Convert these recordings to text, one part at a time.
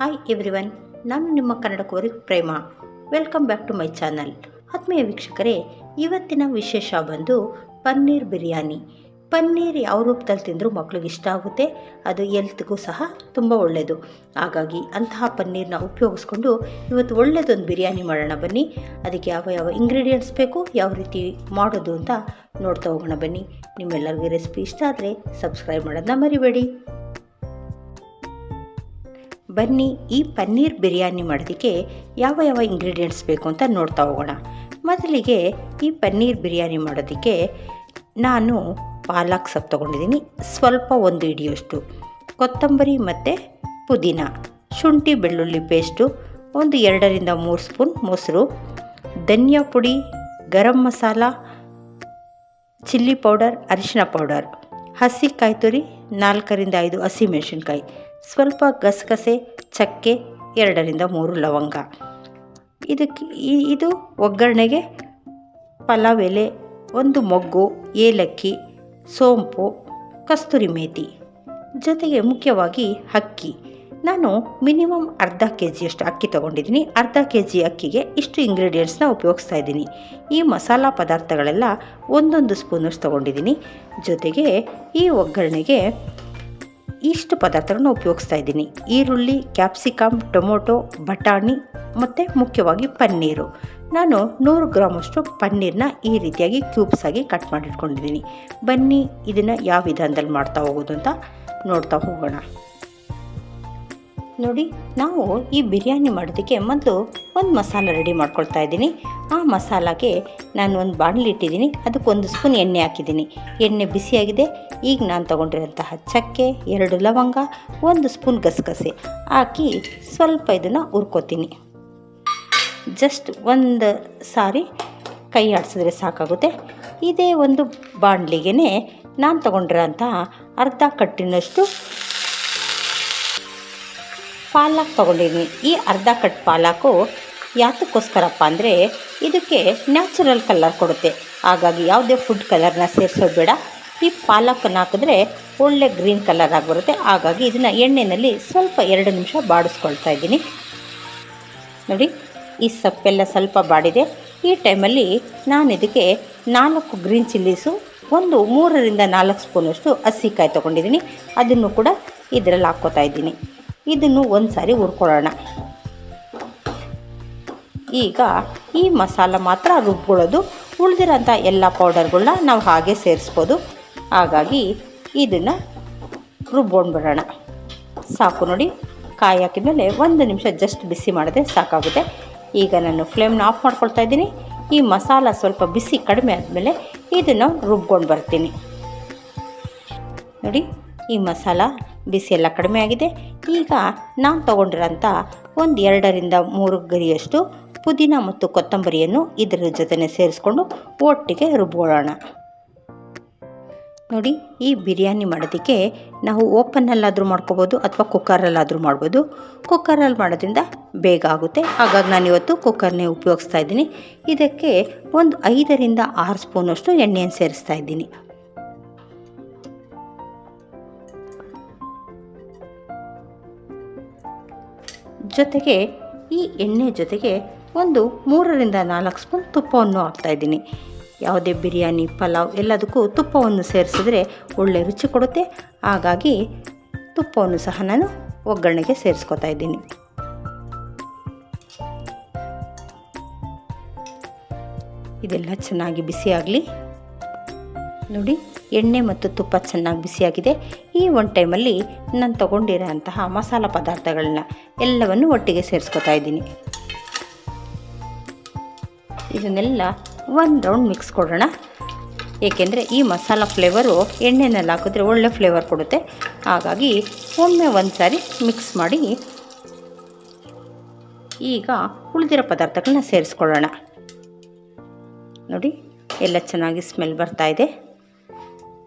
Hi everyone, ನಾನು ನಿಮ್ಮ ಕನ್ನಡ ಕೋರಿ Prema. Welcome back to my channel. ಆತ್ಮೀಯ ವೀಕ್ಷಕರೇ, ಇವತ್ತಿನ ವಿಶೇಷ ಬಂದು ಪನ್ನೀರ್ ಬಿರಿಯಾನಿ. ಪನ್ನೀರ್ ಯಾವ ರೂಪದಲ್ಲಿ ತಿಂದರೂ ಮಕ್ಕಳಿಗೆ ಇಷ್ಟ ಆಗುತ್ತೆ, ಅದು ಹೆಲ್ತ್ಗೂ ಸಹ ತುಂಬ ಒಳ್ಳೆಯದು. ಹಾಗಾಗಿ ಅಂತಹ ಪನ್ನೀರನ್ನ ಉಪಯೋಗಿಸ್ಕೊಂಡು ಇವತ್ತು ಒಳ್ಳೆಯದೊಂದು ಬಿರಿಯಾನಿ ಮಾಡೋಣ ಬನ್ನಿ. ಅದಕ್ಕೆ ಯಾವ ಯಾವ ಇಂಗ್ರೀಡಿಯೆಂಟ್ಸ್ ಬೇಕು, ಯಾವ ರೀತಿ ಮಾಡೋದು ಅಂತ ನೋಡ್ತಾ ಹೋಗೋಣ ಬನ್ನಿ. ನಿಮ್ಮೆಲ್ಲರಿಗೂ ರೆಸಿಪಿ ಇಷ್ಟ ಆದರೆ ಸಬ್ಸ್ಕ್ರೈಬ್ ಮಾಡೋದನ್ನ ಮರಿಬೇಡಿ. ಬನ್ನಿ, ಈ ಪನ್ನೀರ್ ಬಿರಿಯಾನಿ ಮಾಡೋದಕ್ಕೆ ಯಾವ ಯಾವ ಇಂಗ್ರೀಡಿಯೆಂಟ್ಸ್ ಬೇಕು ಅಂತ ನೋಡ್ತಾ ಹೋಗೋಣ. ಮೊದಲಿಗೆ ಈ ಪನ್ನೀರ್ ಬಿರಿಯಾನಿ ಮಾಡೋದಕ್ಕೆ ನಾನು ಪಾಲಕ್ ಸೊಪ್ಪು ತೊಗೊಂಡಿದ್ದೀನಿ, ಸ್ವಲ್ಪ 1 ಹಿಡಿಯಷ್ಟು, ಕೊತ್ತಂಬರಿ ಮತ್ತು ಪುದೀನ, ಶುಂಠಿ ಬೆಳ್ಳುಳ್ಳಿ ಪೇಸ್ಟು, ಒಂದು 2ರಿಂದ 3 ಸ್ಪೂನ್ ಮೊಸರು, ಧನಿಯಾ ಪುಡಿ, ಗರಂ ಮಸಾಲ, ಚಿಲ್ಲಿ ಪೌಡರ್, ಅರಿಶಿನ ಪೌಡರ್, ಹಸಿ ಕಾಯಿ ತುರಿ 4ರಿಂದ 5 ಹಸಿಮೆಣಸಿನ್ಕಾಯಿ, ಸ್ವಲ್ಪ ಗಸಗಸೆ, ಚಕ್ಕೆ, 2ರಿಂದ 3 ಲವಂಗ. ಇದು ಒಗ್ಗರಣೆಗೆ ಪಲಾವ್ ಎಲೆ, 1 ಮೊಗ್ಗು, ಏಲಕ್ಕಿ, ಸೋಂಪು, ಕಸ್ತೂರಿ ಮೇಥಿ, ಜೊತೆಗೆ ಮುಖ್ಯವಾಗಿ ಅಕ್ಕಿ. ನಾನು ಮಿನಿಮಮ್ ಅರ್ಧ ಕೆಜಿಯಷ್ಟು ಅಕ್ಕಿ ತೊಗೊಂಡಿದ್ದೀನಿ. ಅರ್ಧ ಕೆಜಿ ಅಕ್ಕಿಗೆ ಇಷ್ಟು ಇಂಗ್ರೀಡಿಯೆಂಟ್ಸ್ನ ಉಪಯೋಗಿಸ್ತಾ ಇದ್ದೀನಿ. ಈ ಮಸಾಲ ಪದಾರ್ಥಗಳೆಲ್ಲ 1 ಸ್ಪೂನಷ್ಟು ತೊಗೊಂಡಿದ್ದೀನಿ. ಜೊತೆಗೆ ಈ ಒಗ್ಗರಣೆಗೆ ಇಷ್ಟು ಪದಾರ್ಥಗಳನ್ನ ಉಪಯೋಗಿಸ್ತಾ ಇದ್ದೀನಿ: ಈರುಳ್ಳಿ, ಕ್ಯಾಪ್ಸಿಕಮ್, ಟೊಮೊಟೊ, ಬಟಾಣಿ ಮತ್ತು ಮುಖ್ಯವಾಗಿ ಪನ್ನೀರು. ನಾನು 100 ಗ್ರಾಮಷ್ಟು ಪನ್ನೀರನ್ನ ಈ ರೀತಿಯಾಗಿ ಕ್ಯೂಬ್ಸ್ ಆಗಿ ಕಟ್ ಮಾಡಿಟ್ಕೊಂಡಿದ್ದೀನಿ. ಬನ್ನಿ, ಇದನ್ನು ಯಾವ ವಿಧಾನದಲ್ಲಿ ಮಾಡ್ತಾ ಹೋಗೋದು ಅಂತ ನೋಡ್ತಾ ಹೋಗೋಣ. ನೋಡಿ, ನಾವು ಈ ಬಿರಿಯಾನಿ ಮಾಡೋದಕ್ಕೆ ಮೊದಲು ಒಂದು ಮಸಾಲ ರೆಡಿ ಮಾಡ್ಕೊಳ್ತಾ ಇದ್ದೀನಿ. ಆ ಮಸಾಲಾಗೆ ನಾನು ಒಂದು ಬಾಣಲಿ ಇಟ್ಟಿದ್ದೀನಿ, ಅದಕ್ಕೆ 1 ಸ್ಪೂನ್ ಎಣ್ಣೆ ಹಾಕಿದ್ದೀನಿ. ಎಣ್ಣೆ ಬಿಸಿಯಾಗಿದೆ. ಈಗ ನಾನು ತೊಗೊಂಡಿರೋಂತಹ ಚಕ್ಕೆ, 2 ಲವಂಗ, 1 ಸ್ಪೂನ್ ಗಸಗಸೆ ಹಾಕಿ ಸ್ವಲ್ಪ ಇದನ್ನು ಹುರ್ಕೋತೀನಿ. ಜಸ್ಟ್ ಒಂದು ಸಾರಿ ಕೈ ಆಡಿಸಿದ್ರೆ ಸಾಕಾಗುತ್ತೆ. ಇದೇ ಒಂದು ಬಾಣಲಿಗೆ ನಾನು ತೊಗೊಂಡಿರೋಂತಹ ಅರ್ಧ ಕಟ್ಟಿನಷ್ಟು ಪಾಲಕ್ ತೊಗೊಂಡಿದ್ದೀನಿ. ಈ ಅರ್ಧ ಕಟ್ ಪಾಲಕು ಯಾತಕ್ಕೋಸ್ಕರಪ್ಪ ಅಂದರೆ ಇದಕ್ಕೆ ನ್ಯಾಚುರಲ್ ಕಲರ್ ಕೊಡುತ್ತೆ. ಹಾಗಾಗಿ ಯಾವುದೇ ಫುಡ್ ಕಲರ್ನ ಸೇರಿಸೋದು ಬೇಡ. ಈ ಪಾಲಕನ್ನು ಹಾಕಿದ್ರೆ ಒಳ್ಳೆ ಗ್ರೀನ್ ಕಲರ್ ಆಗಿ ಬರುತ್ತೆ. ಹಾಗಾಗಿ ಇದನ್ನು ಎಣ್ಣೆಯಲ್ಲಿ ಸ್ವಲ್ಪ 2 ನಿಮಿಷ ಬಾಡಿಸ್ಕೊಳ್ತಾ ಇದ್ದೀನಿ. ನೋಡಿ, ಈ ಸೊಪ್ಪೆಲ್ಲ ಸ್ವಲ್ಪ ಬಾಡಿದೆ. ಈ ಟೈಮಲ್ಲಿ ನಾನು ಇದಕ್ಕೆ 4 ಗ್ರೀನ್ ಚಿಲ್ಲೀಸು, ಒಂದು 3ರಿಂದ 4 ಸ್ಪೂನಷ್ಟು ಹಸಿಕಾಯಿ ತೊಗೊಂಡಿದ್ದೀನಿ. ಅದನ್ನು ಕೂಡ ಇದರಲ್ಲಿ ಹಾಕ್ಕೋತಾ ಇದ್ದೀನಿ. ಇದನ್ನು ಒಂದು ಸಾರಿ ಹುರ್ಕೊಳ್ಳೋಣ. ಈಗ ಈ ಮಸಾಲ ಮಾತ್ರ ರುಬ್ಕೊಳ್ಳೋದು, ಉಳಿದಿರೋಂಥ ಎಲ್ಲ ಪೌಡರ್ಗಳನ್ನ ನಾವು ಹಾಗೆ ಸೇರಿಸ್ಬೋದು. ಹಾಗಾಗಿ ಇದನ್ನು ರುಬ್ಕೊಂಡು ಬಿಡೋಣ. ಸಾಕು. ನೋಡಿ, ಕಾಯಿ ಹಾಕಿದ್ಮೇಲೆ 1 ನಿಮಿಷ ಜಸ್ಟ್ ಬಿಸಿ ಮಾಡಿದ್ರೆ ಸಾಕಾಗುತ್ತೆ. ಈಗ ನಾನು ಫ್ಲೇಮ್ನ ಆಫ್ ಮಾಡ್ಕೊಳ್ತಾ ಇದ್ದೀನಿ. ಈ ಮಸಾಲ ಸ್ವಲ್ಪ ಬಿಸಿ ಕಡಿಮೆ ಆದಮೇಲೆ ಇದನ್ನು ರುಬ್ಕೊಂಡು ಬರ್ತೀನಿ. ನೋಡಿ, ಈ ಮಸಾಲ ಬಿಸಿ ಎಲ್ಲ ಕಡಿಮೆ ಆಗಿದೆ. ಈಗ ನಾನು ತೊಗೊಂಡಿರೋಂಥ ಒಂದು 2ರಿಂದ 3 ಗರಿಯಷ್ಟು ಪುದೀನ ಮತ್ತು ಕೊತ್ತಂಬರಿಯನ್ನು ಇದರ ಜೊತೆ ಸೇರಿಸ್ಕೊಂಡು ಒಟ್ಟಿಗೆ ರುಬ್ಕೊಳ್ಳೋಣ. ನೋಡಿ, ಈ ಬಿರಿಯಾನಿ ಮಾಡೋದಕ್ಕೆ ನಾವು ಓಪನ್ನಲ್ಲಾದರೂ ಮಾಡ್ಕೋಬೋದು ಅಥವಾ ಕುಕ್ಕರಲ್ಲಾದರೂ ಮಾಡ್ಬೋದು. ಕುಕ್ಕರಲ್ಲಿ ಮಾಡೋದ್ರಿಂದ ಬೇಗ ಆಗುತ್ತೆ. ಹಾಗಾಗಿ ನಾನಿವತ್ತು ಕುಕ್ಕರ್ನೇ ಉಪಯೋಗಿಸ್ತಾ ಇದ್ದೀನಿ. ಇದಕ್ಕೆ ಒಂದು 5ರಿಂದ 6 ಸ್ಪೂನಷ್ಟು ಎಣ್ಣೆಯನ್ನು ಸೇರಿಸ್ತಾ ಇದ್ದೀನಿ. ಜೊತೆಗೆ ಈ ಎಣ್ಣೆ ಜೊತೆಗೆ ಒಂದು 3ರಿಂದ 4 ಸ್ಪೂನ್ ತುಪ್ಪವನ್ನು ಹಾಕ್ತಾಯಿದ್ದೀನಿ. ಯಾವುದೇ ಬಿರಿಯಾನಿ, ಪಲಾವ್ ಎಲ್ಲದಕ್ಕೂ ತುಪ್ಪವನ್ನು ಸೇರಿಸಿದ್ರೆ ಒಳ್ಳೆ ರುಚಿ ಕೊಡುತ್ತೆ. ಹಾಗಾಗಿ ತುಪ್ಪವನ್ನು ಸಹ ನಾನು ಒಗ್ಗರಣೆಗೆ ಸೇರಿಸ್ಕೊತಾ ಇದ್ದೀನಿ. ಇದೆಲ್ಲ ಚೆನ್ನಾಗಿ ಬಿಸಿಯಾಗಲಿ. ನೋಡಿ, ಎಣ್ಣೆ ಮತ್ತು ತುಪ್ಪ ಚೆನ್ನಾಗಿ ಬಿಸಿಯಾಗಿದೆ. ಈ ಒಂದು ಟೈಮಲ್ಲಿ ನಾನು ತೊಗೊಂಡಿರೋಂತಹ ಮಸಾಲ ಪದಾರ್ಥಗಳನ್ನ ಎಲ್ಲವನ್ನು ಒಟ್ಟಿಗೆ ಸೇರಿಸ್ಕೊತಾ ಇದ್ದೀನಿ. ಇದನ್ನೆಲ್ಲ ಒಂದು ರೌಂಡ್ ಮಿಕ್ಸ್ ಕೊಡೋಣ. ಏಕೆಂದರೆ ಈ ಮಸಾಲ ಫ್ಲೇವರು ಎಣ್ಣೆನಲ್ಲಿ ಹಾಕಿದ್ರೆ ಒಳ್ಳೆ ಫ್ಲೇವರ್ ಕೊಡುತ್ತೆ. ಹಾಗಾಗಿ ಒಮ್ಮೆ ಒಂದು ಸಾರಿ ಮಿಕ್ಸ್ ಮಾಡಿ ಈಗ ಉಳಿದಿರೋ ಪದಾರ್ಥಗಳನ್ನ ಸೇರಿಸ್ಕೊಳ್ಳೋಣ. ನೋಡಿ, ಎಲ್ಲ ಚೆನ್ನಾಗಿ ಸ್ಮೆಲ್ ಬರ್ತಾ ಇದೆ.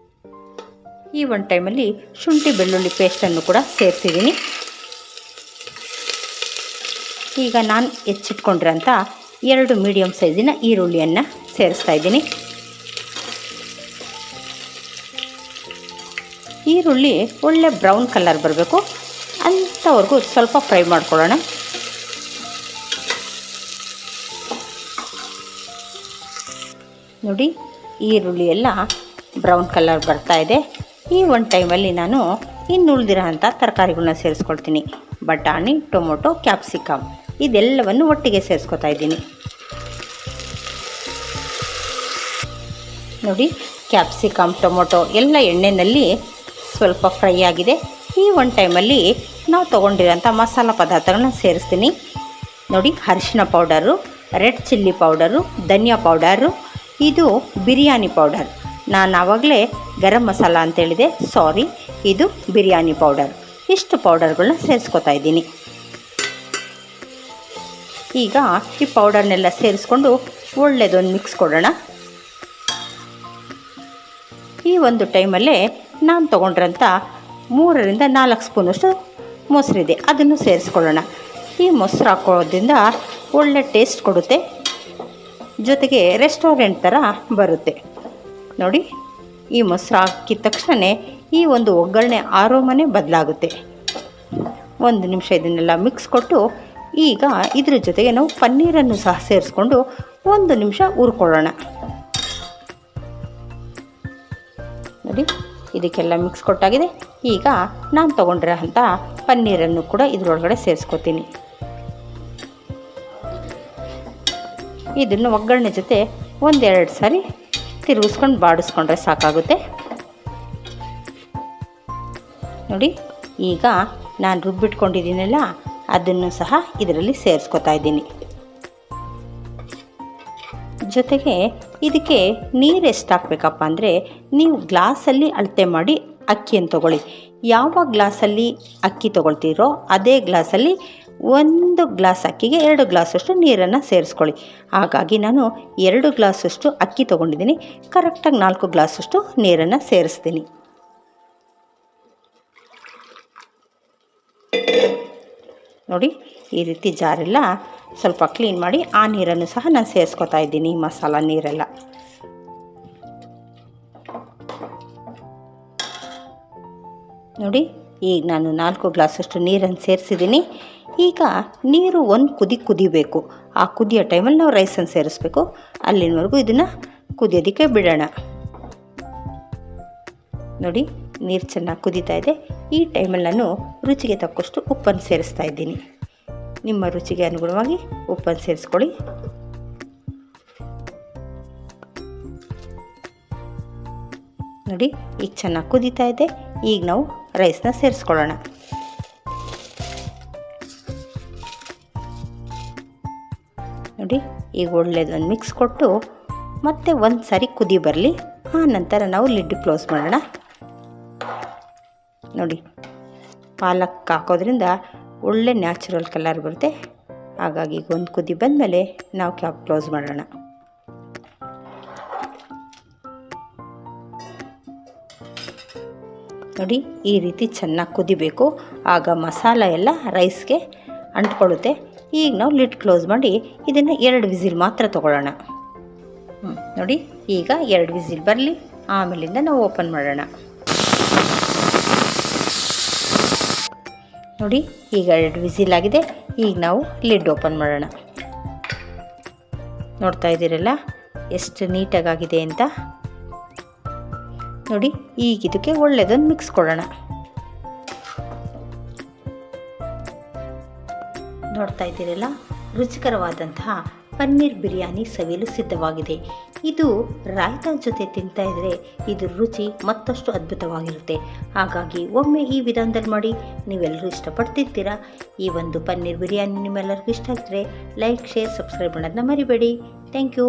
ಈ ಒಂದು ಟೈಮಲ್ಲಿ ಶುಂಠಿ ಬೆಳ್ಳುಳ್ಳಿ ಪೇಸ್ಟನ್ನು ಕೂಡ ಸೇರಿಸಿದ್ದೀನಿ. ಈಗ ನಾನು ಹೆಚ್ಚಿಟ್ಕೊಂಡಿರೋಂಥ 2 ಮೀಡಿಯಮ್ ಸೈಜಿನ ಈರುಳ್ಳಿಯನ್ನು ಸೇರಿಸ್ತಾ ಇದ್ದೀನಿ. ಈರುಳ್ಳಿ ಒಳ್ಳೆ ಬ್ರೌನ್ ಕಲರ್ ಬರಬೇಕು. ಅಂತ ಹತ್ತೋವರೆಗೂ ಸ್ವಲ್ಪ ಫ್ರೈ ಮಾಡ್ಕೊಳ್ಳೋಣ. ನೋಡಿ, ಈರುಳ್ಳಿ ಎಲ್ಲ ಬ್ರೌನ್ ಕಲರ್ ಬರ್ತಾ ಇದೆ. ಈ ಒಂದು ಟೈಮಲ್ಲಿ ನಾನು ಇನ್ನು ಉಳಿದಿರೋ ಅಂಥ ತರಕಾರಿಗಳನ್ನ ಸೇರಿಸ್ಕೊಳ್ತೀನಿ. ಬಟಾಣಿ, ಟೊಮೊಟೊ, ಕ್ಯಾಪ್ಸಿಕಮ್ ಇದೆಲ್ಲವನ್ನು ಒಟ್ಟಿಗೆ ಸೇರಿಸ್ಕೊತಾ ಇದ್ದೀನಿ. ನೋಡಿ, ಕ್ಯಾಪ್ಸಿಕಮ್, ಟೊಮೊಟೊ ಎಲ್ಲ ಎಣ್ಣೆಯಲ್ಲಿ ಸ್ವಲ್ಪ ಫ್ರೈ ಆಗಿದೆ. ಈ ಒಂದು ಟೈಮಲ್ಲಿ ನಾವು ತೊಗೊಂಡಿರೋಂಥ ಮಸಾಲ ಪದಾರ್ಥಗಳನ್ನ ಸೇರಿಸ್ತೀನಿ. ನೋಡಿ, ಅರಿಶಿನ ಪೌಡರು, ರೆಡ್ ಚಿಲ್ಲಿ ಪೌಡರು, ಧನಿಯಾ ಪೌಡರು, ಇದು ಬಿರಿಯಾನಿ ಪೌಡರ್. ನಾನು ಆವಾಗಲೇ ಗರಂ ಮಸಾಲ ಅಂತೇಳಿದೆ, ಸಾರಿ, ಇದು ಬಿರಿಯಾನಿ ಪೌಡರ್. ಇಷ್ಟು ಪೌಡರ್ಗಳನ್ನ ಸೇರಿಸ್ಕೊತಾ ಇದ್ದೀನಿ. ಈಗ ಈ ಪೌಡರ್ನೆಲ್ಲ ಸೇರಿಸ್ಕೊಂಡು ಒಳ್ಳೆಯದೊಂದು ಮಿಕ್ಸ್ ಕೊಡೋಣ. ಈ ಒಂದು ಟೈಮಲ್ಲೇ ನಾನು ತೊಗೊಂಡ್ರಂಥ 3ರಿಂದ 4 ಸ್ಪೂನಷ್ಟು ಮೊಸರಿದೆ, ಅದನ್ನು ಸೇರಿಸ್ಕೊಳ್ಳೋಣ. ಈ ಮೊಸರು ಹಾಕೋದ್ರಿಂದ ಒಳ್ಳೆ ಟೇಸ್ಟ್ ಕೊಡುತ್ತೆ, ಜೊತೆಗೆ ರೆಸ್ಟೋರೆಂಟ್ ಥರ ಬರುತ್ತೆ. ನೋಡಿ, ಈ ಮೊಸರು ಹಾಕಿದ ತಕ್ಷಣ ಈ ಒಂದು ಒಗ್ಗರಣೆ ಆರೋಮನೆ ಬದಲಾಗುತ್ತೆ. 1 ನಿಮಿಷ ಇದನ್ನೆಲ್ಲ ಮಿಕ್ಸ್ ಕೊಟ್ಟು ಈಗ ಇದ್ರ ಜೊತೆಗೆ ನಾವು ಪನ್ನೀರನ್ನು ಸಹ ಸೇರಿಸ್ಕೊಂಡು 1 ನಿಮಿಷ ಹುರ್ಕೊಳ್ಳೋಣ. ನೋಡಿ, ಇದಕ್ಕೆಲ್ಲ ಮಿಕ್ಸ್ ಕೊಟ್ಟಾಗಿದೆ. ಈಗ ನಾನು ತೊಗೊಂಡಿರೋ ಅಂಥ ಪನ್ನೀರನ್ನು ಕೂಡ ಇದರೊಳಗಡೆ ಸೇರಿಸ್ಕೊತೀನಿ. ಇದನ್ನು ಒಗ್ಗರಣೆ ಜೊತೆ 1-2 ಸಾರಿ ತಿರುಗಿಸ್ಕೊಂಡು ಬಾಡಿಸ್ಕೊಂಡ್ರೆ ಸಾಕಾಗುತ್ತೆ. ನೋಡಿ, ಈಗ ನಾನು ರುಬ್ಬಿಟ್ಕೊಂಡಿದ್ದೀನಲ್ಲ ಅದನ್ನು ಸಹ ಇದರಲ್ಲಿ ಸೇರಿಸ್ಕೊತಾ ಇದ್ದೀನಿ. ಜೊತೆಗೆ ಇದಕ್ಕೆ ನೀರು ಎಷ್ಟು ಹಾಕಬೇಕಪ್ಪ ಅಂದರೆ, ನೀವು ಗ್ಲಾಸಲ್ಲಿ ಅಳತೆ ಮಾಡಿ ಅಕ್ಕಿಯನ್ನು ತೊಗೊಳ್ಳಿ. ಯಾವ ಗ್ಲಾಸಲ್ಲಿ ಅಕ್ಕಿ ತೊಗೊಳ್ತೀರೋ ಅದೇ ಗ್ಲಾಸಲ್ಲಿ 1 ಗ್ಲಾಸ್ ಅಕ್ಕಿಗೆ 2 ಗ್ಲಾಸಷ್ಟು ನೀರನ್ನು ಸೇರಿಸ್ಕೊಳ್ಳಿ. ಹಾಗಾಗಿ ನಾನು 2 ಗ್ಲಾಸಷ್ಟು ಅಕ್ಕಿ ತೊಗೊಂಡಿದ್ದೀನಿ, ಕರೆಕ್ಟಾಗಿ 4 ಗ್ಲಾಸಷ್ಟು ನೀರನ್ನು ಸೇರಿಸ್ತೀನಿ. ನೋಡಿ, ಈ ರೀತಿ ಜಾರೆಲ್ಲ ಸ್ವಲ್ಪ ಕ್ಲೀನ್ ಮಾಡಿ ಆ ನೀರನ್ನು ಸಹ ನಾನು ಸೇರಿಸ್ಕೊತಾ ಇದ್ದೀನಿ, ಮಸಾಲ ನೀರೆಲ್ಲ. ನೋಡಿ, ಈಗ ನಾನು 4 ಗ್ಲಾಸಷ್ಟು ನೀರನ್ನು ಸೇರಿಸಿದ್ದೀನಿ. ಈಗ ನೀರು ಒಂದು ಕುದಿಬೇಕು. ಆ ಕುದಿಯೋ ಟೈಮಲ್ಲಿ ನಾವು ರೈಸನ್ನು ಸೇರಿಸ್ಬೇಕು. ಅಲ್ಲಿನವರೆಗೂ ಇದನ್ನು ಕುದಿಯೋದಕ್ಕೆ ಬಿಡೋಣ. ನೋಡಿ, ನೀರು ಚೆನ್ನಾಗಿ ಕುದೀತಾ ಇದೆ. ಈ ಟೈಮಲ್ಲಿ ನಾನು ರುಚಿಗೆ ತಕ್ಕಷ್ಟು ಉಪ್ಪನ್ನು ಸೇರಿಸ್ತಾ ಇದ್ದೀನಿ. ನಿಮ್ಮ ರುಚಿಗೆ ಅನುಗುಣವಾಗಿ ಉಪ್ಪನ್ನು ಸೇರಿಸ್ಕೊಳ್ಳಿ. ನೋಡಿ, ಈಗ ಚೆನ್ನಾಗಿ ಕುದೀತಾ ಇದೆ. ಈಗ ನಾವು ರೈಸ್ನ ಸೇರಿಸ್ಕೊಳ್ಳೋಣ. ನೋಡಿ, ಈಗ ಒಳ್ಳೆಯದೊಂದು ಮಿಕ್ಸ್ ಕೊಟ್ಟು ಮತ್ತೆ 1 ಸಾರಿ ಕುದಿ ಬರಲಿ. ಆ ನಂತರ ನಾವು ಲಿಡ್ ಕ್ಲೋಸ್ ಮಾಡೋಣ. ನೋಡಿ, ಪಾಲಕ್ ಹಾಕೋದ್ರಿಂದ ಒಳ್ಳೆ ನ್ಯಾಚುರಲ್ ಕಲರ್ ಬರುತ್ತೆ. ಹಾಗಾಗಿ ಈಗ 1 ಕುದಿ ಬಂದಮೇಲೆ ನಾವು ಕ್ಯಾಪ್ ಕ್ಲೋಸ್ ಮಾಡೋಣ. ನೋಡಿ, ಈ ರೀತಿ ಚೆನ್ನಾಗಿ ಕುದಿಬೇಕು. ಆಗ ಮಸಾಲ ಎಲ್ಲ ರೈಸ್ಗೆ ಅಂಟ್ಕೊಳ್ಳುತ್ತೆ. ಈಗ ನಾವು ಲಿಡ್ ಕ್ಲೋಸ್ ಮಾಡಿ ಇದನ್ನು 2 ವಿಸಿಲ್ ಮಾತ್ರ ತೊಗೊಳ್ಳೋಣ. ನೋಡಿ, ಈಗ 2 ವಿಸಿಲ್ ಬರಲಿ, ಆಮೇಲಿಂದ ನಾವು ಓಪನ್ ಮಾಡೋಣ. ನೋಡಿ, ಈಗ 2 ವಿಸಿಲ್ ಆಗಿದೆ. ಈಗ ನಾವು ಲಿಡ್ ಓಪನ್ ಮಾಡೋಣ. ನೋಡ್ತಾ ಇದ್ದೀರಲ್ಲ ಎಷ್ಟು ನೀಟಾಗಿದೆ ಅಂತ. ನೋಡಿ, ಈಗ ಇದಕ್ಕೆ ಒಳ್ಳೆಯದೊಂದು ಮಿಕ್ಸ್ ಕೊಡೋಣ. ನೋಡ್ತಾ ಇದ್ದೀರಲ್ಲ, ರುಚಿಕರವಾದಂತಹ ಪನ್ನೀರ್ ಬಿರಿಯಾನಿ ಸವಿಯಲು ಸಿದ್ಧವಾಗಿದೆ. ಇದು ರಾಯ್ತಾ ಜೊತೆ ತಿಂತಾ ಇದ್ದರೆ ಇದ್ರ ರುಚಿ ಮತ್ತಷ್ಟು ಅದ್ಭುತವಾಗಿರುತ್ತೆ. ಹಾಗಾಗಿ ಒಮ್ಮೆ ಈ ವಿಧಾನದಲ್ಲಿ ಮಾಡಿ, ನೀವೆಲ್ಲರೂ ಇಷ್ಟಪಡ್ತಿರ್ತೀರಾ. ಈ ಒಂದು ಪನ್ನೀರ್ ಬಿರಿಯಾನಿ ನಿಮ್ಮೆಲ್ಲರಿಗೂ ಇಷ್ಟ ಆಗಿದ್ರೆ ಲೈಕ್, ಶೇರ್, ಸಬ್ಸ್ಕ್ರೈಬ್ ಮಾಡೋದನ್ನ ಮರಿಬೇಡಿ. Thank you.